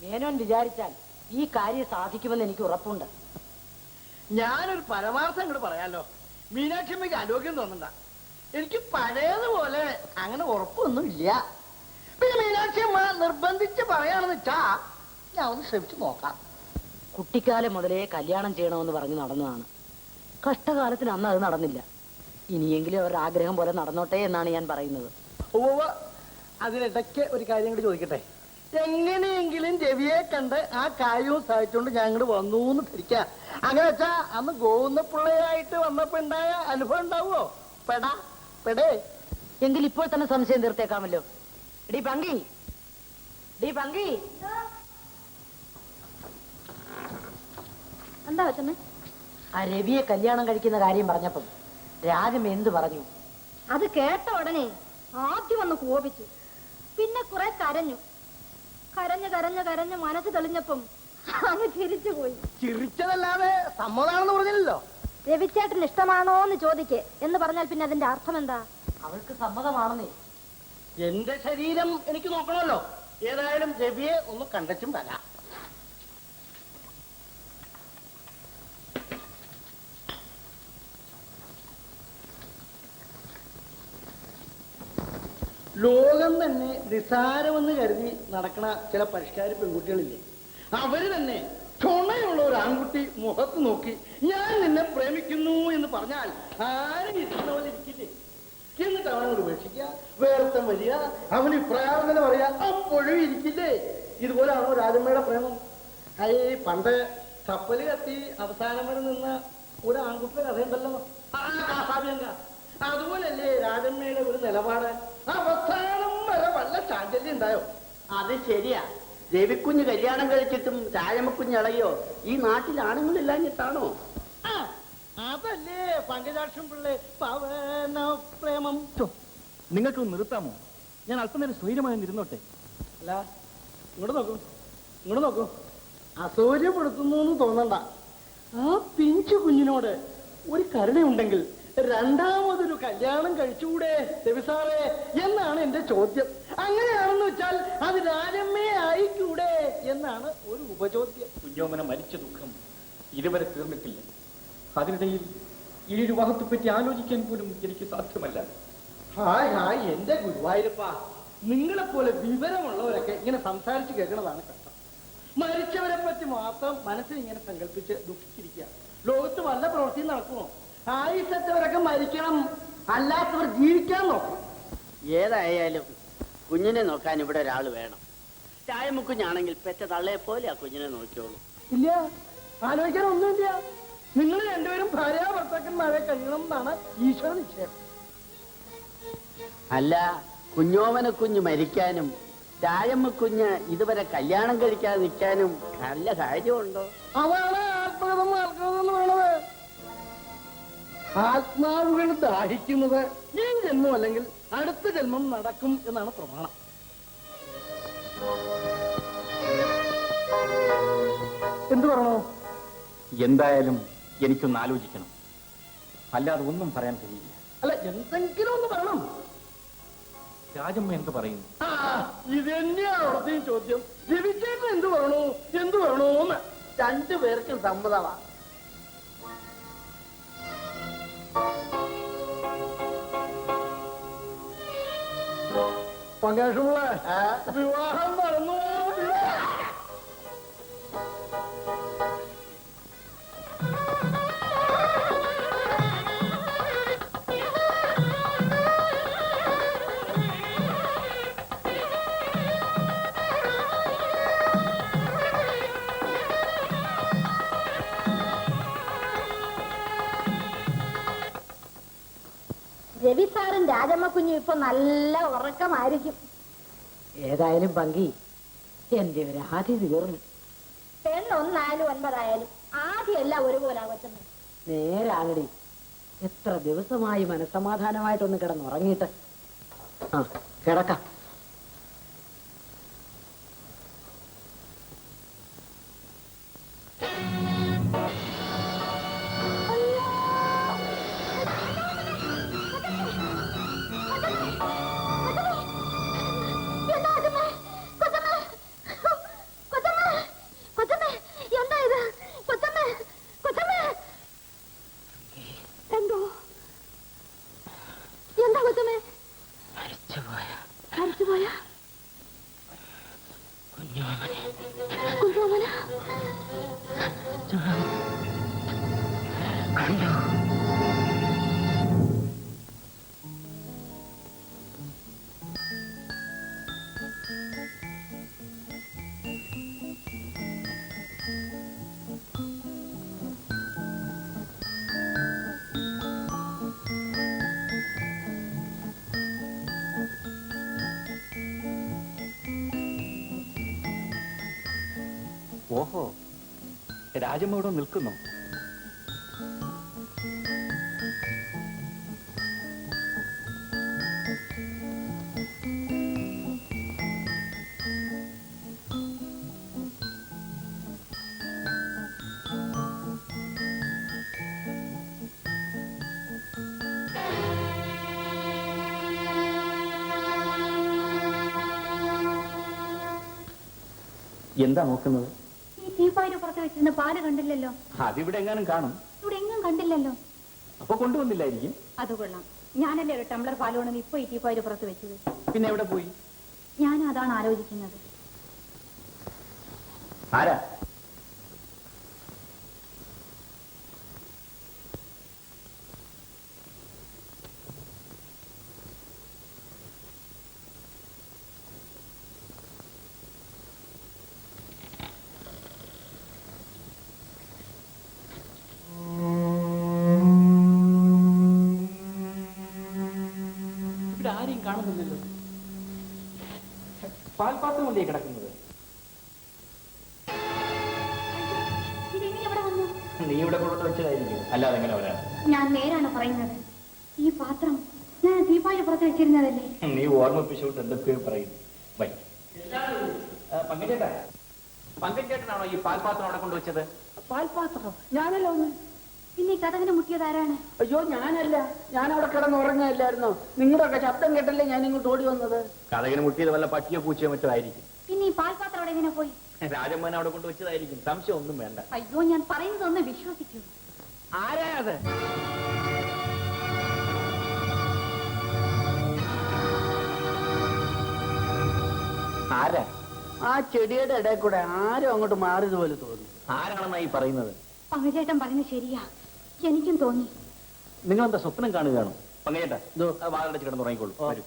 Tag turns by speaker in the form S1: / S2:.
S1: മേനോൻ വിചാരിച്ചാൽ ഈ കാര്യം സാധിക്കുമെന്ന് എനിക്ക് ഉറപ്പുണ്ട്.
S2: ഞാനൊരു പരമാർത്ഥം ഇങ്ങോട്ട് പറയാലോ. മീനാക്ഷിയമ്മയ്ക്ക് ആരോഗ്യം തോന്നണ്ട. എനിക്ക് പഴയതുപോലെ അങ്ങനെ ഉറപ്പൊന്നും ഇല്ല. പിന്നെ മീനാക്ഷിയമ്മ നിർബന്ധിച്ച് പറയാണെന്ന് വെച്ചാ ഞാൻ ഒന്ന് ശ്രമിച്ചു നോക്കാം.
S1: കുട്ടിക്കാലം മുതലേ കല്യാണം ചെയ്യണമെന്ന് പറഞ്ഞു നടന്നതാണ്. കഷ്ടകാലത്തിന് അന്ന് അത് നടന്നില്ല. ഇനിയെങ്കിലും അവരുടെ ആഗ്രഹം പോലെ നടന്നോട്ടെ എന്നാണ് ഞാൻ പറയുന്നത്.
S2: അതിനിടയ്ക്ക് ഒരു കാര്യം കൂടി ചോദിക്കട്ടെ. എങ്ങനെയെങ്കിലും രവിയെ കണ്ട് ആ കാര്യവും സഹായിച്ചുകൊണ്ട് ഞാൻ ഇങ്ങോട്ട് വന്നു എന്ന് ധരിക്കാം. അങ്ങനെ വെച്ചാ അന്ന് ഗോവിന്ദപിള്ളയായിട്ട് വന്നപ്പോ ഉണ്ടായ അനുഭവം ഉണ്ടാവോ? പെടേ
S1: എങ്കിൽ ഇപ്പോൾ തന്നെ സംശയം തീർത്തേക്കാമല്ലോ. ഡി പങ്കി,
S3: എന്താ വെച്ചമ്മേ?
S1: ആ രവിയെ കല്യാണം കഴിക്കുന്ന കാര്യം പറഞ്ഞപ്പം രാജം എന്ത് പറഞ്ഞു?
S3: അത് കേട്ട ഉടനെ ആദ്യം ഒന്ന് കോപിച്ചു, പിന്നെ കുറെ കരഞ്ഞു. കരഞ്ഞ് മനസ്സ് തെളിഞ്ഞപ്പം അങ്ങ് ചിരിച്ചുപോയി.
S2: ചിരിച്ചതല്ലാതെ സമ്മതാണെന്ന് പറഞ്ഞില്ലല്ലോ.
S3: രവിച്ചേട്ടന് ഇഷ്ടമാണോ എന്ന് ചോദിക്കേ എന്ന് പറഞ്ഞാൽ പിന്നെ അതിന്റെ അർത്ഥം എന്താ?
S1: അവൾക്ക് സമ്മതമാണെന്നേ.
S2: എന്റെ ശരീരം എനിക്ക് നോക്കണമല്ലോ. ഏതായാലും രവിയെ ഒന്ന് കണ്ടച്ചും വരാം. ലോകം തന്നെ നിസാരമെന്ന് കരുതി നടക്കണ ചില പരിഷ്കാരി പെൺകുട്ടികളില്ലേ, അവര് തന്നെ ചുണയുള്ള ഒരു ആൺകുട്ടി മുഖത്ത് നോക്കി ഞാൻ നിന്നെ പ്രേമിക്കുന്നു എന്ന് പറഞ്ഞാൽ ആരും ഇരിക്കുന്ന പോലെ ഇരിക്കില്ലേ? എന്നിട്ട് അവനോട് ഉപേക്ഷിക്കുക, വേർത്തം വരിക, അവന് പ്രാർത്ഥന പറയാ, അപ്പോഴും ഇരിക്കില്ലേ? ഇതുപോലാണോ രാജമ്മയുടെ പ്രേമം? പണ്ട് കപ്പല് കത്തി അവസാനം വരെ നിന്ന ഒരു ആൺകുട്ടിയുടെ കഥയുണ്ടല്ലോ, കാസാബിയങ്ക. അതുപോലല്ലേ രാജമ്മയുടെ ഒരു നിലപാട്? അവസാനം വരെ വല്ല ചാഞ്ചല്യം ഉണ്ടായോ?
S4: അത് ശരിയാ. രവിക്കുഞ്ഞ് കല്യാണം കഴിച്ചിട്ടും രാജമ്മക്കുഞ്ഞ് ഇളയോ? ഈ നാട്ടിൽ ആണുങ്ങളില്ലാഞ്ഞിട്ടാണോ?
S2: അതല്ലേ പങ്കജാക്ഷം പിള്ളേ പവന പ്രേമം.
S5: നിങ്ങൾക്ക് നിർത്താമോ? ഞാൻ അല്പനേരം സ്വൈര്യമായി ഇരുന്നോട്ടെ.
S2: അല്ല, ഇങ്ങോട്ട് നോക്കൂ. അസൗര്യപ്പെടുത്തുന്നു എന്ന് തോന്നണ്ട. ആ പിഞ്ചു കുഞ്ഞിനോട് ഒരു കരുണയുണ്ടെങ്കിൽ രണ്ടാമതൊരു കല്യാണം കഴിച്ചുകൂടെ രവിസാറേ എന്നാണ് എന്റെ ചോദ്യം. അങ്ങനെയാണെന്ന് വെച്ചാൽ അത് രാജമ്മയെ ആയിക്കൂടെ എന്നാണ് ഒരു ഉപചോദ്യം.
S5: കുഞ്ഞോമന മരിച്ച ദുഃഖം ഇതുവരെ തീർന്നിട്ടില്ല. അതിനിടയിൽ ഈ വിവാഹത്തെ പറ്റി ആലോചിക്കാൻ പോലും എനിക്ക് സാധ്യമല്ല.
S2: ഹായ് എന്റെ ഗുരുവായൂരപ്പ, നിങ്ങളെപ്പോലെ വിവരമുള്ളവരൊക്കെ ഇങ്ങനെ സംസാരിച്ച് കേൾക്കണതാണ് കഷ്ടം. മരിച്ചവരെ പറ്റി മാത്രം മനസ്സിൽ ഇങ്ങനെ സങ്കല്പിച്ച് ദുഃഖിച്ചിരിക്കുക. ലോകത്ത് വല്ല പ്രവൃത്തിയും നടക്കുമോ? ആയിസത്തവരൊക്കെ മരിക്കണം, അല്ലാത്തവർ ജീവിക്കാൻ നോക്കണം.
S4: ഏതായാലും കുഞ്ഞിനെ നോക്കാൻ ഇവിടെ ഒരാൾ വേണം. ചായമുക്കുഞ്ഞാണെങ്കിൽ പെറ്റ തള്ളയെ പോലെ ആ കുഞ്ഞിനെ നോക്കിയോളൂ.
S2: ഇല്ല, ആലോചിക്കാൻ ഒന്നുമില്ല. നിങ്ങൾ രണ്ടുപേരും ഭാര്യ ഭർത്താക്കന്മാരെ കഴിയണം എന്നാണ് ഈശ്വര നിശ്ചയം.
S4: അല്ല, കുഞ്ഞോമന കുഞ്ഞ് മരിക്കാനും ചായമ്മക്കുഞ്ഞ് ഇതുവരെ കല്യാണം കഴിക്കാതെ നിൽക്കാനും നല്ല കാര്യമുണ്ടോ?
S2: അതാണ് ആത്മകഥം എന്ന് പറയണത്. ആത്മാവുകൾ ദാഹിക്കുന്നത് ഈ ജന്മം അല്ലെങ്കിൽ അടുത്ത ജന്മം നടക്കും എന്നാണ് പ്രമാണം. എന്തു പറയണോ?
S5: എന്തായാലും എനിക്കൊന്ന് ആലോചിക്കണം, അല്ലാതെ ഒന്നും പറയാൻ കഴിയില്ല.
S2: അല്ല, എന്തെങ്കിലും ഒന്ന് പറയണം.
S5: രാജമ്മ എന്ത് പറയുന്നു?
S2: ഇത് തന്നെയാണ് അവിടത്തെയും ചോദ്യം. രവിചേട്ടൻ എന്തു പറയണോന്ന്
S4: രണ്ടുപേർക്കും സമ്മതമാണ്.
S2: പങ്കാഷുള്ള വിവാഹം നടന്നു.
S3: രവി സാറും രാജമ്മ കുഞ്ഞും ഇപ്പൊ നല്ല ഉറക്കമായിരിക്കും.
S1: ഏതായാലും പങ്കി എന്റെ ഒരു ആദ്യ തീർന്നു.
S3: പെണ്ണൊന്നായാലും 9 ആദ്യം എല്ലാം ഒരുപോലെ ആവച്ചമ്മ.
S1: നേരാകടി, എത്ര ദിവസമായി മനസമാധാനമായിട്ടൊന്ന് കിടന്നുറങ്ങിയിട്ട്. കിടക്കാം.
S3: കൊച്ചമ്മ
S5: ഓഹോ, രാജമ്മ ഇവിടെ നിൽക്കുന്നു. എന്താ നോക്കുന്നത്?
S3: ഈ ടീപ്പായിട്ട് പുറത്ത് വെച്ചിരുന്ന പാല് കണ്ടില്ലല്ലോ.
S5: അതിവിടെ എങ്ങാനും കാണും.
S3: ഇവിടെ എങ്ങും കണ്ടില്ലല്ലോ.
S5: അപ്പൊ കൊണ്ടുവന്നില്ലായിരിക്കും.
S3: അത് കൊള്ളാം. ഞാനല്ലേ ഒരു ടംബ്ലർ പാല് കൊണ്ടെന്ന് ഇപ്പൊ ഈ ടീപ്പായിട്ട് പുറത്ത് വെച്ചത്.
S5: പിന്നെ എവിടെ പോയി?
S3: ഞാൻ അതാണ് ആലോചിക്കുന്നത്.
S5: ആരാ? ഇവിടെ ആരെയും കാണുന്നില്ലല്ലോ. പാൽപാത്രം കൊണ്ടേ കിടക്കുന്നത്.
S3: ഇതെങ്ങനെ ഇവിടെ വന്നു?
S5: നീ ഇവിടെ കൊണ്ടു വെച്ചതായിരിക്കും, അല്ലാതെ എങ്ങനെ വരാൻ?
S3: ഞാൻ നേരാണ് പറയുന്നത്. ഈ പാത്രം ഞാൻ ടീപ്പായിട്ട് പുറത്ത് വെച്ചിരുന്നതല്ലേ.
S5: നീ ഓർമ്മിപ്പിച്ചുകൊണ്ട് എന്തൊക്കെയോ പറയുന്നു. പങ്കജേട്ടാ, പങ്കജേട്ടനാണോ ഈ പാൽപാത്രം അവിടെ കൊണ്ടുവച്ചത്?
S4: പാൽപാത്രം ഞാനല്ല ഒന്ന്.
S3: പിന്നെ ഈ കഥകിന് മുട്ടിയത് ആരാണ്?
S4: അയ്യോ ഞാനല്ല, ഞാൻ അവിടെ കിടന്ന് ഉറങ്ങാല്ലായിരുന്നോ? നിങ്ങളുടെയൊക്കെ ശബ്ദം കേട്ടല്ലേ ഞാൻ ഇങ്ങോട്ട് ഓടി വന്നത്.
S5: കഥകിന് മുട്ടിയത് വല്ല പട്ടിയോ പൂച്ചയോ മറ്റോ ആയിരിക്കും.
S3: പിന്നെ ഈ പാൽപാത്രം അവിടെ എങ്ങനെ പോയി?
S5: രാജമ്മൻ അവിടെ കൊണ്ടുവച്ചതായിരിക്കും, സംശയം ഒന്നും വേണ്ട.
S3: അയ്യോ, ഞാൻ പറയുന്നതൊന്ന് വിശ്വസിക്കൂ.
S4: ആരാ അത്?
S5: ആരാ?
S4: ആ ചെടിയുടെ ഇടയിൽ കൂടെ ആരും അങ്ങോട്ട് മാറിയതുപോലെ തോന്നി.
S5: ആരാണെന്നായി പറയുന്നത്?
S3: പങ്കജേട്ടൻ പറയുന്നത് ശരിയാ, എനിക്കും തോന്നി.
S5: നിങ്ങളെന്താ സ്വപ്നം കാണുകയാണോ? പങ്കജേട്ടാ, വാതിലടച്ച് കിടന്ന് ഉറങ്ങിക്കോളൂ. വരൂ.